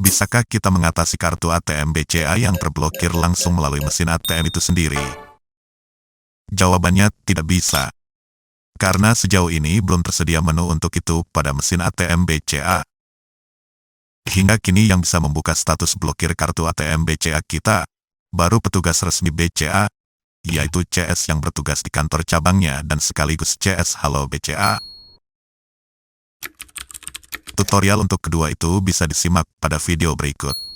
Bisakah kita mengatasi kartu ATM BCA yang terblokir langsung melalui mesin ATM itu sendiri? Jawabannya tidak bisa. Karena sejauh ini belum tersedia menu untuk itu pada mesin ATM BCA. Hingga kini yang bisa membuka status blokir kartu ATM BCA kita, baru petugas resmi BCA, yaitu CS yang bertugas di kantor cabangnya dan sekaligus CS Halo BCA. Tutorial untuk kedua itu bisa disimak pada video berikut.